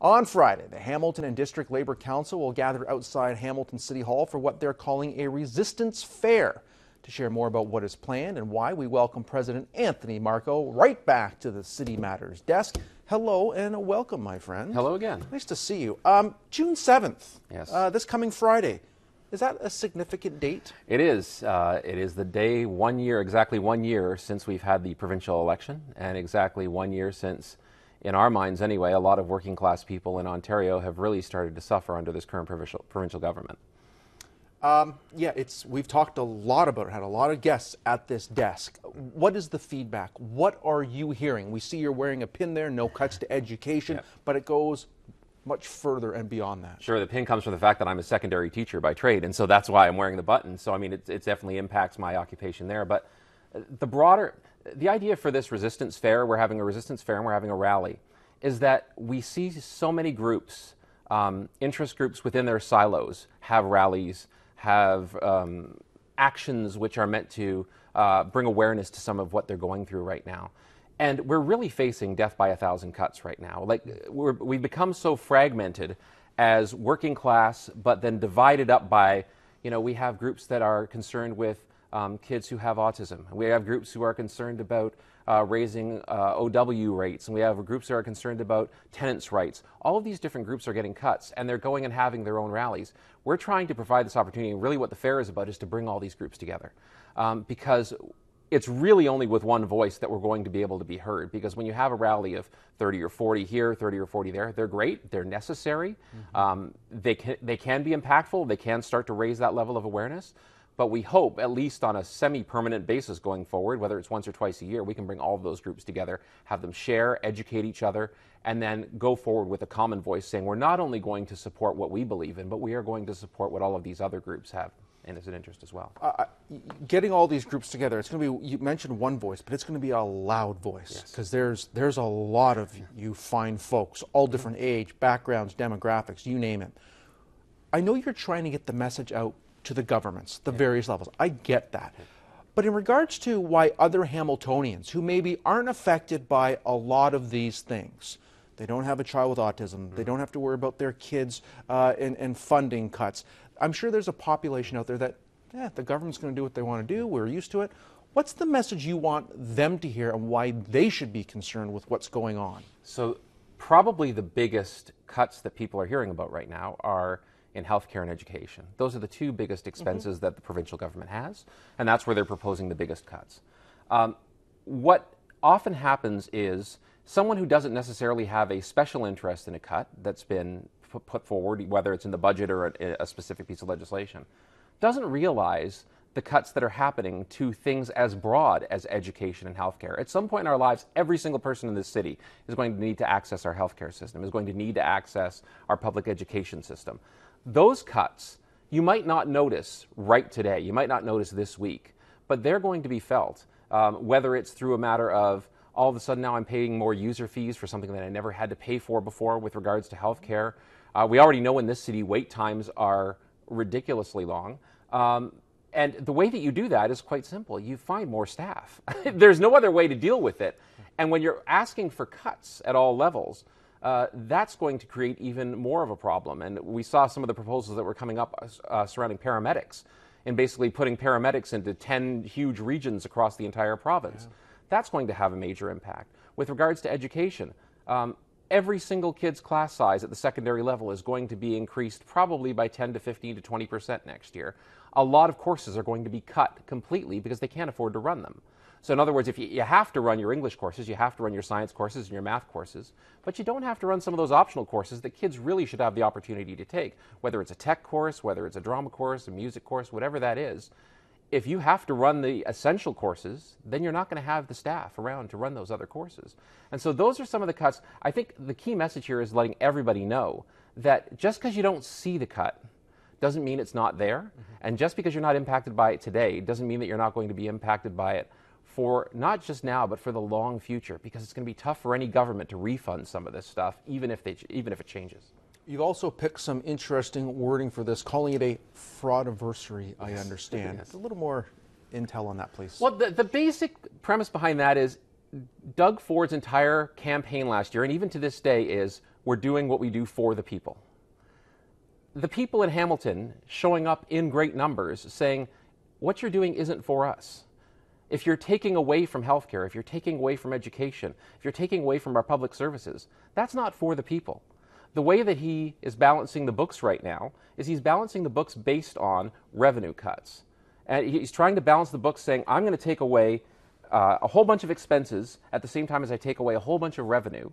On Friday, the Hamilton and District Labor Council will gather outside Hamilton City Hall for what they're calling a resistance fair. To share more about what is planned and why, we welcome President Anthony Marco right back to the City Matters desk. Hello and welcome, my friend. Hello again. Nice to see you. June 7th, yes. This coming Friday. Is that a significant date? It is. It is the day, exactly 1 year since we've had the provincial election, and exactly 1 year since, in our minds anyway, a lot of working class people in Ontario have really started to suffer under this current provincial government. We've talked a lot about it, had a lot of guests at this desk. What is the feedback? What are you hearing? We see you're wearing a pin there, no cuts to education, but it goes much further and beyond that. Sure, the pin comes from the fact that I'm a secondary teacher by trade, and so that's why I'm wearing the button. So, I mean, it definitely impacts my occupation there. But the idea for this resistance fair, we're having a resistance fair and we're having a rally, is that we see so many groups, interest groups within their silos, have rallies, have actions which are meant to bring awareness to some of what they're going through right now. And we're really facing death by 1,000 cuts right now. Like, we've become so fragmented as working class, but then divided up by, we have groups that are concerned with kids who have autism. We have groups who are concerned about raising OW rates, and we have groups that are concerned about tenants' rights. All of these different groups are getting cuts, and they're going and having their own rallies. We're trying to provide this opportunity, and really what the fair is about is to bring all these groups together, because it's really only with one voice that we're going to be able to be heard. Because when you have a rally of 30 or 40 here, 30 or 40 there, they're great, they're necessary, they can be impactful, they can start to raise that level of awareness. But we hope, at least on a semi-permanent basis going forward, whether it's once or twice a year, we can bring all of those groups together, have them share, educate each other, and then go forward with a common voice saying we're not only going to support what we believe in, but we are going to support what all of these other groups have and as an interest as well. Getting all these groups together, it's going to be, you mentioned one voice, but it's going to be a loud voice, because there's a lot of you fine folks, all different age, backgrounds, demographics, you name it. I know you're trying to get the message out to the governments, the various levels. I get that. But in regards to why other Hamiltonians who maybe aren't affected by a lot of these things, they don't have a child with autism, they don't have to worry about their kids and funding cuts. I'm sure there's a population out there that, the government's going to do what they want to do, we're used to it. What's the message you want them to hear and why they should be concerned with what's going on? So probably the biggest cuts that people are hearing about right now are in healthcare and education. Those are the two biggest expenses that the provincial government has, and that's where they're proposing the biggest cuts. What often happens is someone who doesn't necessarily have a special interest in a cut that's been put forward, whether it's in the budget or a specific piece of legislation, doesn't realize the cuts that are happening to things as broad as education and healthcare. At some point in our lives, every single person in this city is going to need to access our healthcare system, is going to need to access our public education system. Those cuts, you might not notice right today, you might not notice this week, but they're going to be felt, whether it's through a matter of all of a sudden now I'm paying more user fees for something that I never had to pay for before with regards to healthcare. We already know in this city wait times are ridiculously long. And the way that you do that is quite simple. You find more staff. There's no other way to deal with it. And when you're asking for cuts at all levels, that's going to create even more of a problem. And we saw some of the proposals that were coming up surrounding paramedics and basically putting paramedics into 10 huge regions across the entire province. Yeah. That's going to have a major impact. With regards to education, every single kid's class size at the secondary level is going to be increased probably by 10 to 15 to 20% next year. A lot of courses are going to be cut completely because they can't afford to run them. So in other words, if you have to run your English courses, you have to run your science courses and your math courses, but you don't have to run some of those optional courses that kids really should have the opportunity to take, whether it's a tech course, whether it's a drama course, a music course, whatever that is. If you have to run the essential courses, then you're not going to have the staff around to run those other courses. And so those are some of the cuts. I think the key message here is letting everybody know that just because you don't see the cut doesn't mean it's not there. And just because you're not impacted by it today doesn't mean that you're not going to be impacted by it for not just now, but for the long future, because it's going to be tough for any government to refund some of this stuff, even if it changes. You've also picked some interesting wording for this, calling it a fraudiversary, I understand. Yes. A little more intel on that, please. Well, the basic premise behind that is Doug Ford's entire campaign last year, and even to this day, is we're doing what we do for the people. The people in Hamilton showing up in great numbers saying, what you're doing isn't for us. If you're taking away from healthcare, if you're taking away from education, if you're taking away from our public services, that's not for the people. The way that he is balancing the books right now is he's balancing the books based on revenue cuts. And he's trying to balance the books saying, I'm going to take away a whole bunch of expenses at the same time as I take away a whole bunch of revenue.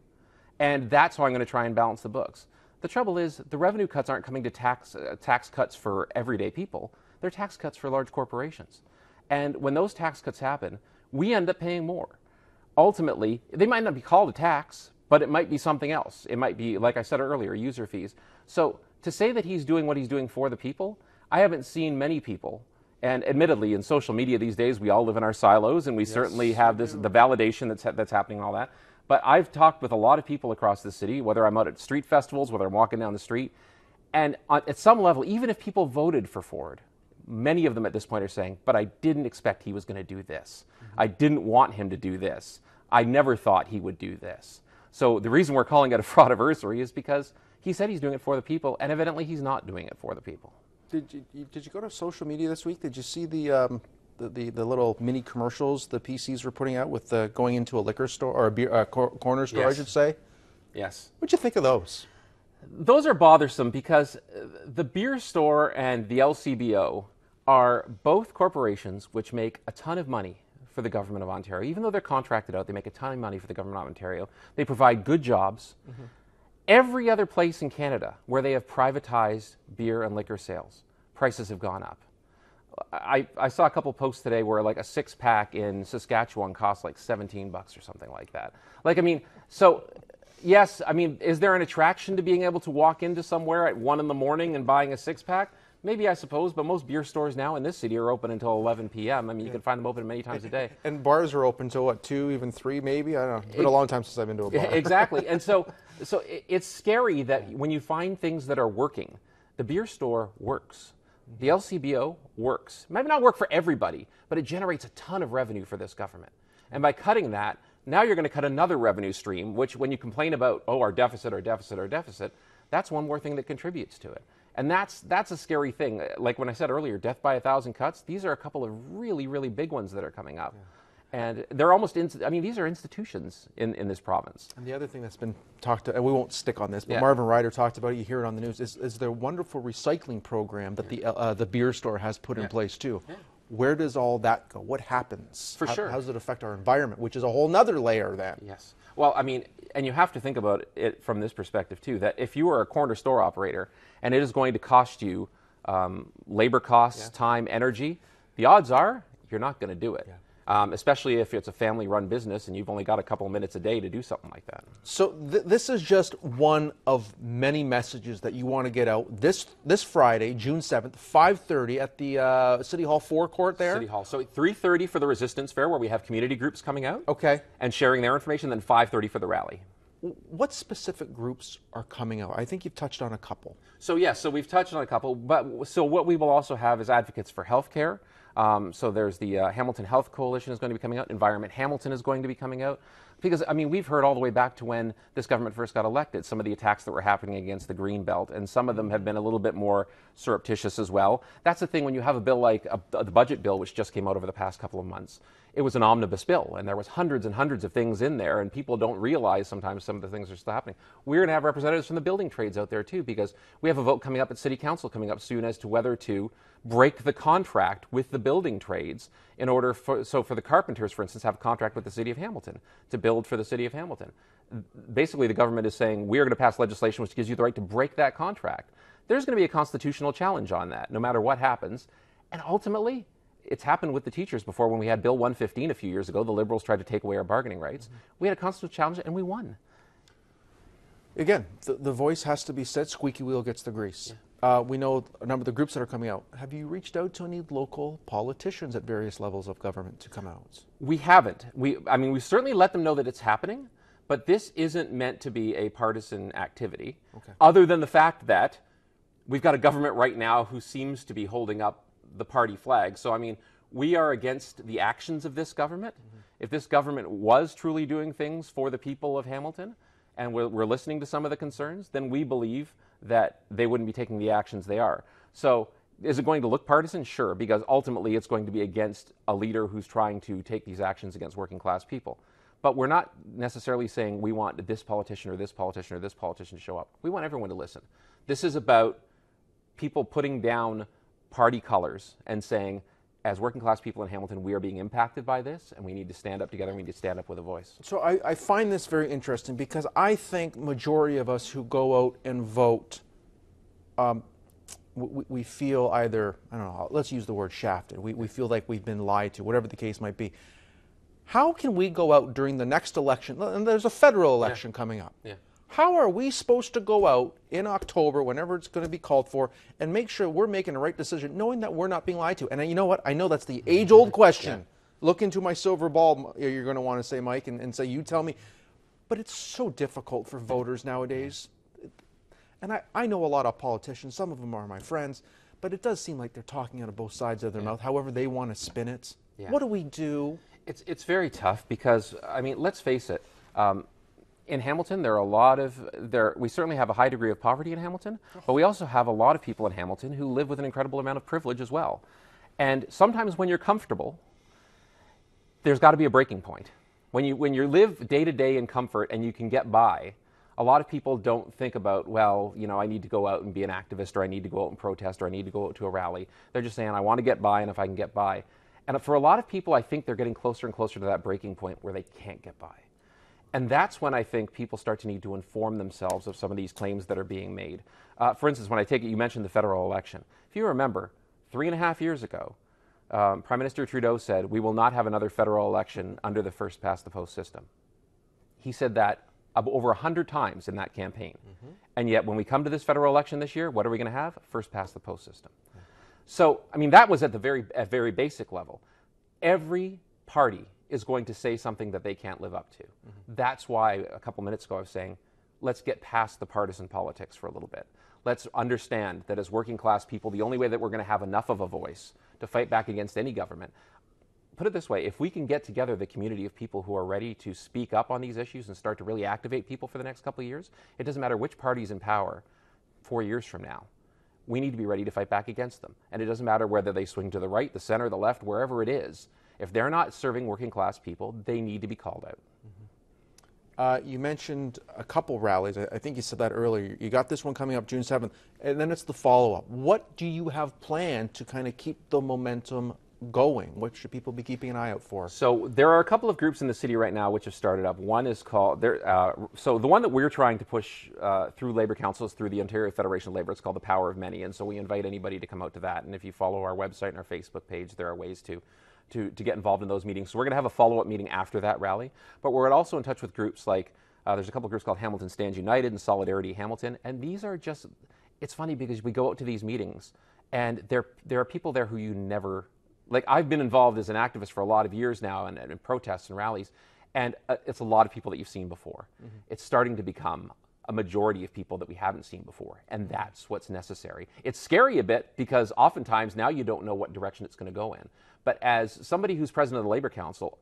And that's how I'm going to try and balance the books. The trouble is the revenue cuts aren't coming to tax cuts for everyday people. They're tax cuts for large corporations. And when those tax cuts happen, we end up paying more. Ultimately, they might not be called a tax, but it might be something else. It might be, like I said earlier, user fees. So to say that he's doing what he's doing for the people, I haven't seen many people. And admittedly, in social media these days, we all live in our silos, and we certainly have the validation that's happening and all that. But I've talked with a lot of people across the city, whether I'm out at street festivals, whether I'm walking down the street, and at some level, even if people voted for Ford, many of them at this point are saying, but I didn't expect he was going to do this. I didn't want him to do this. I never thought he would do this. So the reason we're calling it a fraudiversary is because he said he's doing it for the people, and evidently he's not doing it for the people. Did you go to social media this week? Did you see the little mini commercials the PCs were putting out with going into a liquor store, or a corner store, yes, I should say? Yes. What'd you think of those? Those are bothersome because the beer store and the LCBO are both corporations which make a ton of money for the government of Ontario. Even though they're contracted out, they make a ton of money for the government of Ontario. They provide good jobs. Mm-hmm. Every other place in Canada where they have privatized beer and liquor sales, prices have gone up. I saw a couple posts today where like a 6-pack in Saskatchewan costs like $17 or something like that. Like, I mean, so yes, I mean, is there an attraction to being able to walk into somewhere at 1 in the morning and buying a 6-pack? Maybe, I suppose, but most beer stores now in this city are open until 11 p.m. I mean, you can find them open many times a day. And bars are open till what, 2, even 3 maybe? I don't know. It's been a long time since I've been to a bar. Exactly. And so it's scary that when you find things that are working, the beer store works. The LCBO works. It might not work for everybody, but it generates a ton of revenue for this government. And by cutting that, now you're going to cut another revenue stream, which when you complain about, oh, our deficit, that's one more thing that contributes to it. And that's a scary thing. Like when I said earlier, death by 1,000 cuts, these are a couple of really, really big ones that are coming up. Yeah. And they're almost, these are institutions in this province. And the other thing that's been talked to, and we won't stick on this, but Marvin Ryder talked about it, you hear it on the news, is the wonderful recycling program that the beer store has put in place too. Yeah. Where does all that go? What happens? For sure. How does it affect our environment, which is a whole nother layer then? Yes. Well, I mean, and you have to think about it from this perspective too, that if you are a corner store operator and it is going to cost you labor costs, time, energy, the odds are you're not going to do it. Yeah. Especially if it's a family-run business and you've only got a couple of minutes a day to do something like that. So this is just one of many messages that you want to get out this Friday, June 7th, 5:30 at the City Hall forecourt there? City Hall. So 3:30 for the Resistance Fair, where we have community groups coming out. Okay. And sharing their information, then 5:30 for the rally. What specific groups are coming out? I think you've touched on a couple. So yes, so we've touched on a couple, but so what we will also have is advocates for healthcare. So there's the Hamilton Health Coalition is going to be coming out. Environment Hamilton is going to be coming out. Because, I mean, we've heard all the way back to when this government first got elected, some of the attacks that were happening against the Green Belt, and some of them have been a little bit more surreptitious as well. That's the thing when you have a bill like the budget bill, which just came out over the past couple of months. It was an omnibus bill, and there was hundreds and hundreds of things in there, and people don't realize sometimes some of the things are still happening. We're going to have representatives from the building trades out there, too, because we have a vote coming up at City Council coming up soon as to whether to break the contract with the building trades in order for the carpenters, for instance, have a contract with the City of Hamilton to build for the City of Hamilton. Basically, the government is saying, we are going to pass legislation which gives you the right to break that contract. There's going to be a constitutional challenge on that, no matter what happens. And ultimately, it's happened with the teachers before when we had Bill 115 a few years ago. The Liberals tried to take away our bargaining rights. Mm-hmm. We had a constitutional challenge, and we won. Again, the voice has to be said. Squeaky wheel gets the grease. Yeah. We know a number of the groups that are coming out. Have you reached out to any local politicians at various levels of government to come out? We haven't. We certainly let them know that it's happening, but this isn't meant to be a partisan activity, other than the fact that we've got a government right now who seems to be holding up the party flag. So, I mean, we are against the actions of this government. Mm-hmm. If this government was truly doing things for the people of Hamilton, and we're listening to some of the concerns, then we believe that they wouldn't be taking the actions they are. So is it going to look partisan? Sure, because ultimately it's going to be against a leader who's trying to take these actions against working class people. But we're not necessarily saying we want this politician or this politician or this politician to show up. We want everyone to listen. This is about people putting down party colors and saying, as working class people in Hamilton, we are being impacted by this, and we need to stand up together, and we need to stand up with a voice. So I find this very interesting because I think majority of us who go out and vote, we feel either, I don't know, let's use the word shafted. We feel like we've been lied to, whatever the case might be. How can we go out during the next election, and there's a federal election coming up. Yeah. How are we supposed to go out in October, whenever it's going to be called for, and make sure we're making the right decision, knowing that we're not being lied to? And you know what? I know that's the age-old question. Look into my silver ball, you're going to want to say, Mike, and say, you tell me. But it's so difficult for voters nowadays. And I know a lot of politicians. Some of them are my friends. But it does seem like they're talking out of both sides of their mouth, however they want to spin it. What do we do? It's very tough because, I mean, let's face it. In Hamilton, there are a lot of, we certainly have a high degree of poverty in Hamilton, but we also have a lot of people in Hamilton who live with an incredible amount of privilege as well. And sometimes when you're comfortable, there's got to be a breaking point. When you live day to day in comfort and you can get by, a lot of people don't think about, well, you know, I need to go out and be an activist, or I need to go out and protest, or I need to go out to a rally. They're just saying, I want to get by, and if I can get by. And for a lot of people, I think they're getting closer and closer to that breaking point where they can't get by. And that's when I think people start to need to inform themselves of some of these claims that are being made. For instance, when I take it, you mentioned the federal election. If you remember, 3.5 years ago, Prime Minister Trudeau said, we will not have another federal election under the first past the post system. He said that over 100 times in that campaign. And yet when we come to this federal election this year, what are we going to have? First past the post system. So, I mean, that was at the very basic level. Every party is going to say something that they can't live up to. That's why a couple minutes ago I was saying, let's get past the partisan politics for a little bit. Let's understand that as working class people, the only way that we're going to have enough of a voice to fight back against any government, put it this way, if we can get together the community of people who are ready to speak up on these issues and start to really activate people for the next couple of years, it doesn't matter which party's in power 4 years from now. We need to be ready to fight back against them. And it doesn't matter whether they swing to the right, the center, the left, wherever it is. If they're not serving working class people, they need to be called out. You mentioned a couple rallies. I think you said that earlier. You got this one coming up June 7th, and then it's the follow-up. What do you have planned to kind of keep the momentum going? What should people be keeping an eye out for? So there are a couple of groups in the city right now which have started up. One is called, so the one that we're trying to push through Labour Council is through the Ontario Federation of Labour. It's called the Power of Many, and so we invite anybody to come out to that. And if you follow our website and our Facebook page, there are ways to get involved in those meetings. So we're going to have a follow-up meeting after that rally. But we're also in touch with groups like, there's a couple of groups called Hamilton Stands United and Solidarity Hamilton. And these are just, it's funny because we go out to these meetings and there are people there who you never, like I've been involved as an activist for a lot of years now and in protests and rallies. And it's a lot of people that you've seen before. It's starting to become a majority of people that we haven't seen before. And that's what's necessary. It's scary a bit because oftentimes now you don't know what direction it's going to go in. But as somebody who's president of the Labour Council,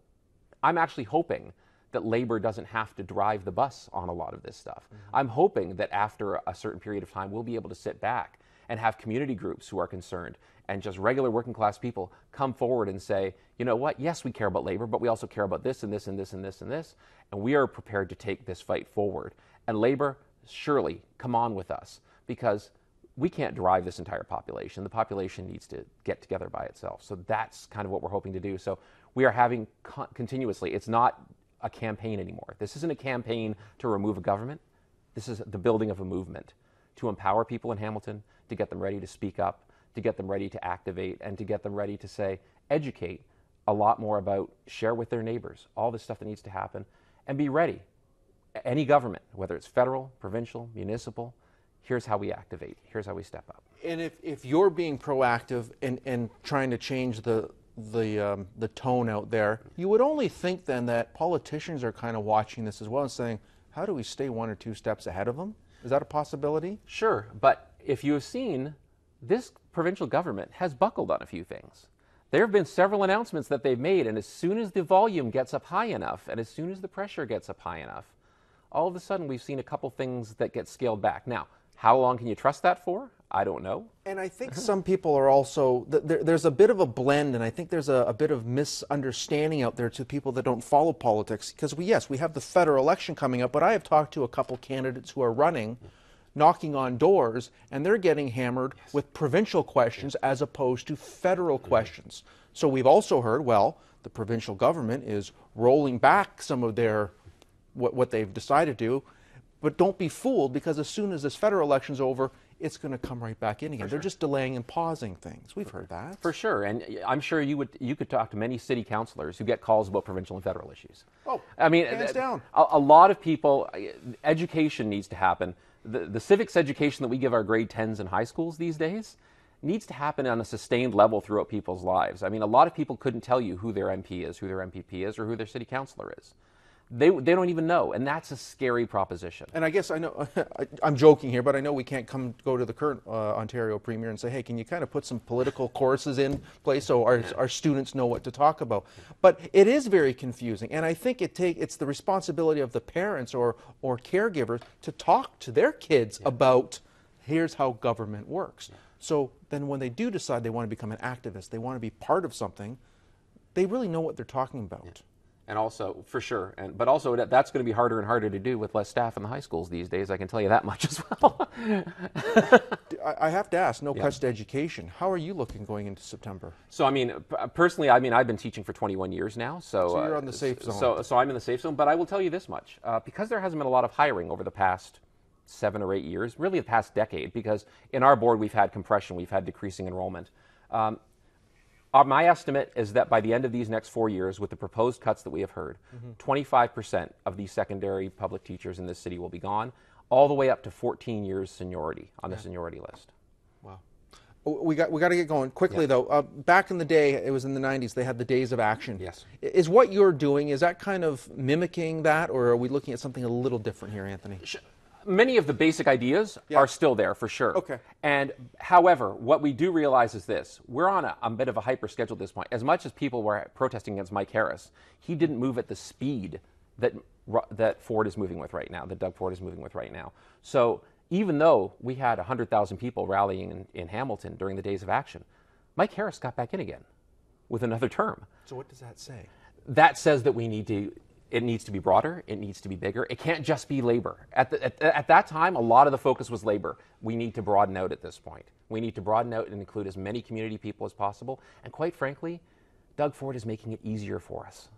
I'm actually hoping that Labour doesn't have to drive the bus on a lot of this stuff. I'm hoping that after a certain period of time, we'll be able to sit back and have community groups who are concerned and just regular working class people come forward and say, you know what, yes, we care about Labour, but we also care about this and this and this and this and this, and we are prepared to take this fight forward. And Labour, surely, come on with us, because we can't drive this entire population. The population needs to get together by itself. So that's kind of what we're hoping to do. So we are having continuously, it's not a campaign anymore. This isn't a campaign to remove a government. This is the building of a movement to empower people in Hamilton, to get them ready to speak up, to get them ready to activate, and to get them ready to say, educate a lot more about, share with their neighbors, all this stuff that needs to happen, and be ready. Any government, whether it's federal, provincial, municipal, here's how we activate, here's how we step up. And if you're being proactive and trying to change the tone out there, you would only think then that politicians are kind of watching this as well and saying, how do we stay 1 or 2 steps ahead of them? Is that a possibility? Sure, but if you have seen, this provincial government has buckled on a few things. There have been several announcements that they've made, and as soon as the volume gets up high enough, and as soon as the pressure gets up high enough, all of a sudden we've seen a couple things that get scaled back. Now, how long can you trust that for? I don't know. And I think some people are also, there's a bit of a blend, and I think there's a bit of misunderstanding out there to people that don't follow politics. Because yes, we have the federal election coming up, but I have talked to a couple candidates who are running, knocking on doors, and they're getting hammered with provincial questions as opposed to federal questions. So we've also heard, well, the provincial government is rolling back some of their, what they've decided to do, but don't be fooled, because as soon as this federal election's over, it's going to come right back in again. They're just delaying and pausing things. We've heard that. For sure, and I'm sure you could talk to many city councilors who get calls about provincial and federal issues. Oh, I mean, hands down. A lot of people, education needs to happen. The civics education that we give our grade 10s in high schools these days needs to happen on a sustained level throughout people's lives. I mean, a lot of people couldn't tell you who their MP is, who their MPP is, or who their city councilor is. They don't even know, and that's a scary proposition. And I guess I know, I'm joking here, but I know we can't go to the current Ontario Premier and say, hey, can you kind of put some political courses in place so our students know what to talk about? But it is very confusing, and I think it's the responsibility of the parents or caregivers to talk to their kids about, here's how government works. So then when they do decide they want to become an activist, they want to be part of something, they really know what they're talking about. And also, for sure, but also that's going to be harder and harder to do with less staff in the high schools these days. I can tell you that much as well. I have to ask, no cuts to education. How are you looking going into September? So, I mean, personally, I've been teaching for 21 years now. So you're on the safe zone. So I'm in the safe zone, but I will tell you this much. Because there hasn't been a lot of hiring over the past 7 or 8 years, really the past decade, because in our board we've had compression, we've had decreasing enrollment. My estimate is that by the end of these next 4 years, with the proposed cuts that we have heard, 25% of these secondary public teachers in this city will be gone, all the way up to 14 years seniority on the seniority list. Wow. We got to get going quickly though. Back in the day, it was in the 90s, they had the days of action. Yes. Is what you're doing, is that kind of mimicking that, or are we looking at something a little different here, Anthony? Many of the basic ideas are still there, for sure. Okay. And however, what we do realize is this: we're on a bit of a hyper schedule at this point. As much as people were protesting against Mike Harris, he didn't move at the speed that Ford is moving with right now, that Doug Ford is moving with right now. So even though we had 100,000 people rallying in Hamilton during the days of action, Mike Harris got back in again with another term. So what does that say? That says that it needs to be broader, it needs to be bigger. It can't just be labor. At that time, a lot of the focus was labor. We need to broaden out at this point. We need to broaden out and include as many community people as possible. And quite frankly, Doug Ford is making it easier for us.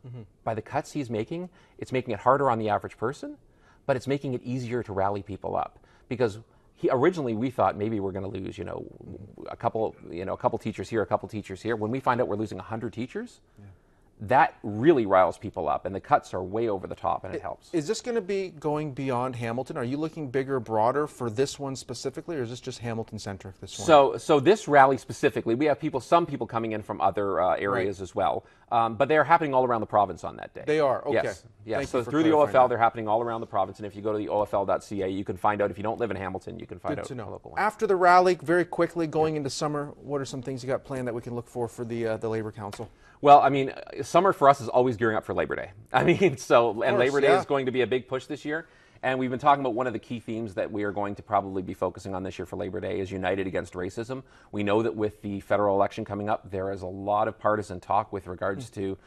By the cuts he's making, it's making it harder on the average person, but it's making it easier to rally people up. Because originally we thought maybe we're going to lose, a couple teachers here, a couple teachers here. When we find out we're losing 100 teachers, that really riles people up, and the cuts are way over the top, and it helps. Is this going to be going beyond Hamilton? Are you looking bigger, broader for this one specifically, or is this just Hamilton-centric, this one? So this rally specifically, we have some people coming in from other areas as well, but they are happening all around the province on that day. They are, okay. Yes. So through the OFL, they're happening all around the province, and if you go to the OFL.ca, you can find out, if you don't live in Hamilton, you can find out a local one. After the rally, very quickly, going into summer, what are some things you got planned that we can look for the Labour Council? Well, I mean, summer for us is always gearing up for Labor Day. I mean, Labor Day is going to be a big push this year. And we've been talking about one of the key themes that we are going to probably be focusing on this year for Labor Day is United Against Racism. We know that with the federal election coming up, there is a lot of partisan talk with regards to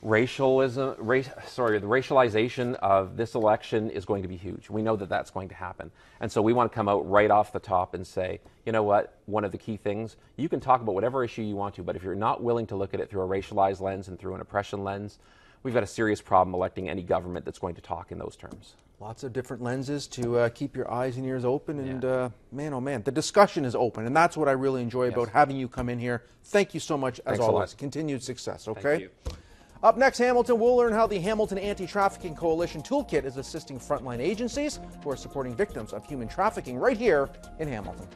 the racialization of this election is going to be huge. We know that that's going to happen. And so we want to come out right off the top and say, you know what, one of the key things, you can talk about whatever issue you want to, but if you're not willing to look at it through a racialized lens and through an oppression lens, we've got a serious problem electing any government that's going to talk in those terms. Lots of different lenses to keep your eyes and ears open, and man, oh man, the discussion is open, and that's what I really enjoy about having you come in here. Thank you so much, as always. Continued success, okay? Thank you. Up next, Hamilton, we'll learn how the Hamilton Anti-Trafficking Coalition Toolkit is assisting frontline agencies who are supporting victims of human trafficking right here in Hamilton.